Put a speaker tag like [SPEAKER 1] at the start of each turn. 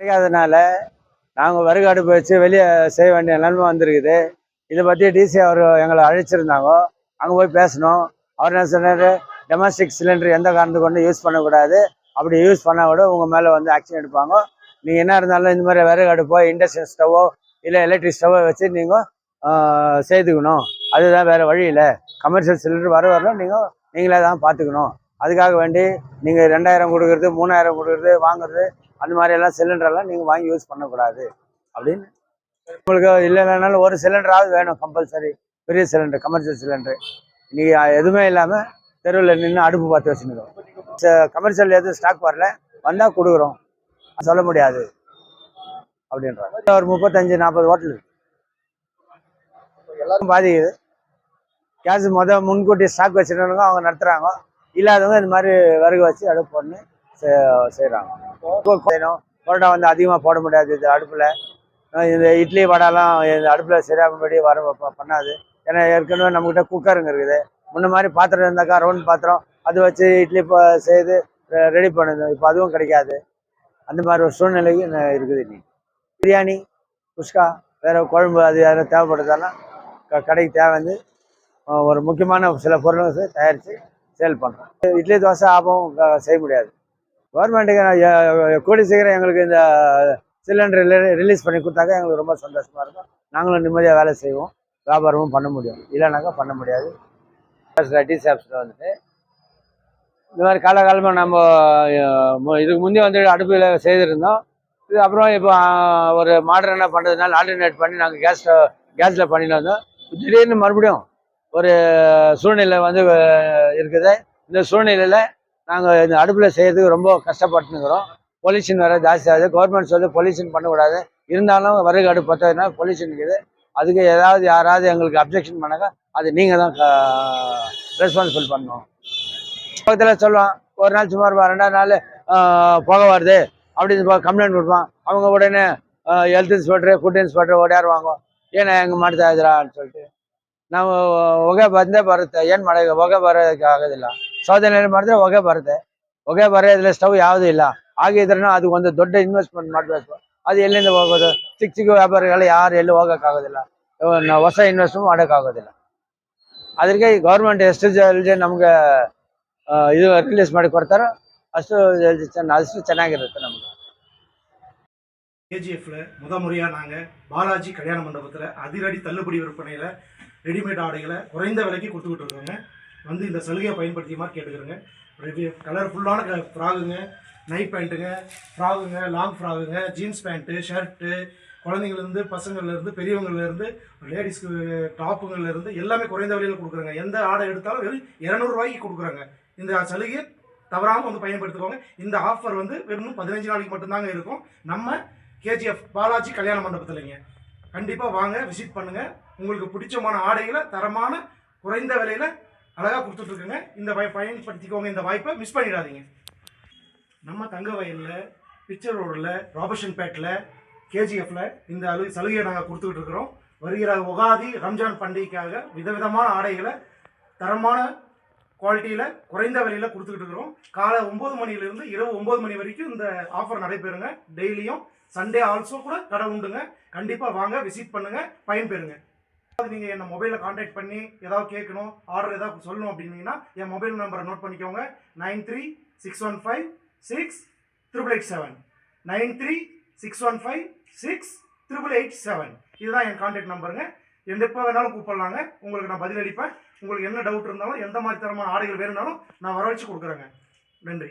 [SPEAKER 1] கிடைக்காதனால நாங்கள் விறகு அடுப்பு வச்சு வெளியே செய்ய வேண்டிய நிலைமை வந்திருக்குது. இதை பற்றி டிசி அவர் எங்களை அழைச்சிருந்தாங்க. அங்கே போய் பேசணும். அவர் என்ன சொன்னார், டொமஸ்டிக் சிலிண்டர் எந்த காரணத்துக்கு கொண்டு யூஸ் பண்ணக்கூடாது, அப்படி யூஸ் பண்ணால் கூட உங்கள் மேலே வந்து ஆக்ஷன் எடுப்பாங்க. நீங்கள் என்ன இருந்தாலும் இந்த மாதிரி விறகு அடுப்போ இண்டக்ஷன் ஸ்டவ்வோ இல்லை எலக்ட்ரிக் ஸ்டவ்வோ வச்சு நீங்கள் செய்துக்கணும். அதுதான் வேறு வழி இல்லை. கமர்ஷியல் சிலிண்டர் வரணும் நீங்களே தான் பார்த்துக்கணும். அதுக்காக வேண்டி நீங்கள் 2000 கொடுக்குறது 3000 கொடுக்குறது வாங்குறது அந்த மாதிரியெல்லாம் சிலிண்டரெல்லாம் நீங்கள் வாங்கி யூஸ் பண்ணக்கூடாது அப்படின்னு. உங்களுக்கு இல்லைனாலும் ஒரு சிலிண்டராவது வேணும் கம்பல்சரி. பெரிய சிலிண்டர், கமர்ஷியல் சிலிண்டர். இன்றைக்கி எதுவுமே இல்லாமல் தெருவில் நின்று அடுப்பு பார்த்து வச்சுருக்கோம். கமர்ஷியல் எதுவும் ஸ்டாக் வரல, வந்தால் கொடுக்குறோம், சொல்ல முடியாது அப்படின்றாங்க. ஒரு 35-40 ஹோட்டல் எல்லாரும் பாதிக்குது. கேஸ் முன்கூட்டி ஸ்டாக் வச்சுருந்தவங்க அவங்க நடத்துகிறாங்க. இல்லாதவங்க இந்த மாதிரி விறகு வச்சு அடுப்பு போட்டு செய்கிறாங்க. செய்யணும். பரோட்டா வந்து அதிகமாக போட முடியாது இது அடுப்பில். இந்த இட்லி வடைலாம் இந்த அடுப்பில் சரியாகும்படி பண்ணாது. ஏன்னா ஏற்கனவே நம்மக்கிட்ட குக்கருங்க இருக்குது. முன்ன மாதிரி பாத்திரம் இருந்தாக்கா ரவுண்ட் பாத்திரம் அது வச்சு இட்லி செய்து ரெடி பண்ணுது. இப்போ அதுவும் கிடைக்காது. அந்த மாதிரி ஒரு சூழ்நிலைக்கு இருக்குது. இன்னைக்கு பிரியாணி, குஸ்கா, வேறு குழம்பு அது யாரும் தேவைப்படுறதெல்லாம் கடைக்கு தேவை வந்து ஒரு முக்கியமான சில பொருளுங்க தயாரித்து சேல் பண்ணுறோம். இட்லி தோசை ஆபம் செய்ய முடியாது. கவர்மெண்ட்டுக்கு கூடி சீக்கிரம் எங்களுக்கு இந்த சிலிண்டர் ரிலீஸ் பண்ணி கொடுத்தாக்கா எங்களுக்கு ரொம்ப சந்தோஷமாக இருக்கும். நாங்களும் நிம்மதியாக வேலை செய்வோம், வியாபாரமும் பண்ண முடியும். இல்லைனாக்கா பண்ண முடியாது. டிசி ஆஃபீஸில் வந்துட்டு இந்த மாதிரி காலகாலமாக நம்ம இதுக்கு முந்தைய வந்து அடுப்பில் செய்திருந்தோம். இது அப்புறம் இப்போ ஒரு மாடர்னாக பண்ணுறதுனால ஆல்டர்னேட் பண்ணி நாங்கள் கேஸில் பண்ணிட்டு வந்தோம். திடீர்னு மறுபடியும் ஒரு சூழ்நிலை வந்து இருக்குது. இந்த சூழ்நிலையில் நாங்கள் இந்த அடுப்பில் செய்யறதுக்கு ரொம்ப கஷ்டப்பட்டுக்கிறோம். பொல்யூஷன் வேறு ஜாஸ்தி ஆகுது. கவர்மெண்ட் சொல்லி பொல்யூஷன் பண்ணக்கூடாது. இருந்தாலும் விறகு அடுப்பு பார்த்தோன்னா பொல்யூஷன் இருக்குது. அதுக்கு யாராவது எங்களுக்கு அப்ஜெக்ஷன் பண்ணாக்கா அது நீங்கள் தான் ரெஸ்பான்சிபிள் பண்ணணும். பக்கத்தில் சொல்லுவான், ஒரு நாள் சுமார் 2வது நாள் புகை வருது அப்படின்னு கம்ப்ளைண்ட் கொடுப்பான். அவங்க உடனே ஹெல்த் இன்ஸ்பெக்டர், ஃபுட் இன்ஸ்பெக்டர் ஓடியாருவாங்க. ஏன்னா எங்கள் மாட்டு தாதுரான்னு சொல்லிட்டு ನಾವು ಹೊಗೆ ಬಂದೇ ಬರುತ್ತೆ. ಏನು ಮಾಡೋದು, ಹೊಗೆ ಬರೋದಕ್ಕೆ ಆಗೋದಿಲ್ಲ. ಸೌದೆನಲ್ಲಿ ಮಾಡಿದ್ರೆ ಹೊಗೆ ಬರುತ್ತೆ. ಹೊಗೆ ಬರೋದ್ರಲ್ಲಿ ಸ್ಟವ್ ಯಾವುದೂ ಇಲ್ಲ. ಹಾಗಿದ್ರೂ ಅದು ಒಂದು ದೊಡ್ಡ ಇನ್ವೆಸ್ಟ್ಮೆಂಟ್ ಮಾಡಬೇಕು. ಅದು ಎಲ್ಲಿಂದ ಹೋಗೋದು? ಚಿಕ್ಕ ಚಿಕ್ಕ ವ್ಯಾಪಾರಿಗಳು ಯಾರು ಎಲ್ಲಿ ಹೋಗೋಕ್ಕಾಗೋದಿಲ್ಲ. ನಾವು ಹೊಸ ಇನ್ವೆಸ್ಟ್ಮೆಂಟ್ ಮಾಡೋಕ್ಕಾಗೋದಿಲ್ಲ. ಅದಕ್ಕೆ ಈ ಗೌರ್ಮೆಂಟ್ ಎಷ್ಟು ಜಲ್ದಿ ನಮಗೆ ಇದು ರಿಲೀಸ್ ಮಾಡಿ ಕೊಡ್ತಾರೋ ಅಷ್ಟು ಚೆನ್ನಾಗಿರುತ್ತೆ ನಮಗೆ.
[SPEAKER 2] கேஜிஎஃப்ல முறையாக நாங்கள் பாலாஜி கல்யாண மண்டபத்தில் அதிரடி தள்ளுபடி விற்பனையில் ரெடிமேட் ஆடைகளை குறைந்த விலைக்கு கொடுத்துக்கிட்டு இருக்கோங்க. வந்து இந்த சலுகையை பயன்படுத்தியமாக கேட்டுக்கிறோங்க. கலர்ஃபுல்லான ஃப்ராகுங்க, நைட் பேண்ட்டுங்க, ஃப்ராகுங்க, லாங் ஃப்ராகுங்க, ஜீன்ஸ் பேண்ட்டு, ஷர்ட்டு, குழந்தைங்கள்லேருந்து பசங்கள்லேருந்து பெரியவங்கள்லேருந்து லேடிஸ்க்கு டாப்புங்கள்லேருந்து எல்லாமே குறைந்த விலையில் கொடுக்குறாங்க. எந்த ஆடை எடுத்தாலும் வெறும் 200 ரூபாய்க்கு கொடுக்குறாங்க. இந்த சலுகையை தவறாமல் வந்து பயன்படுத்திக்கோங்க. இந்த ஆஃபர் வந்து வெறும் 15 நாளைக்கு மட்டும்தாங்க இருக்கும். நம்ம கேஜிஎஃப் பாலாஜி கல்யாண மண்டபத்தில்ங்க. கண்டிப்பாக வாங்க, விசிட் பண்ணுங்கள். உங்களுக்கு பிடிச்சமான ஆடைகளை தரமான குறைந்த விலையில் அழகாக கொடுத்துட்ருக்குங்க. இந்த பயன்படுத்திக்கோங்க. இந்த வாய்ப்பை மிஸ் பண்ணிடாதீங்க. நம்ம தங்க வயலில், பிக்சர் ரோடில், ராபர்ஷன் பேட்டில், கேஜிஎஃப்பில் இந்த சலுகையை நாங்கள் கொடுத்துக்கிட்டு இருக்கிறோம். வருகிற உகாதி, ரம்ஜான் பண்டிகைக்காக விதவிதமான ஆடைகளை தரமான குவாலிட்டியில் குறைந்த விலையில் கொடுத்துக்கிட்டு இருக்கிறோம். காலை 9 மணிலேருந்து இரவு 9 மணி வரைக்கும் இந்த ஆஃபர் நடைபெறுங்க. டெய்லியும் சண்டே ஆல்சோ கூட கடை உண்டுங்க. கண்டிப்பாக வாங்க, விசிட் பண்ணுங்கள், பயன்பெறுங்க. நீங்கள் என்ன மொபைலில் கான்டாக்ட் பண்ணி ஏதாவது கேட்கணும், ஆர்டர் ஏதாவது சொல்லணும் அப்படின்னீங்கன்னா என் மொபைல் நம்பரை நோட் பண்ணிக்கோங்க. 9361568887 9361568887. இதுதான் என் கான்டாக்ட் நம்பருங்க. எப்போ வேணாலும் கூப்பிடலாங்க. உங்களுக்கு நான் பதிலளிப்பேன். உங்களுக்கு என்ன டவுட் இருந்தாலும், எந்த மாதிரி தரமான ஆடைகள் வேணும்னாலும் நான் வரவழைச்சு கொடுக்குறேங்க. நன்றி.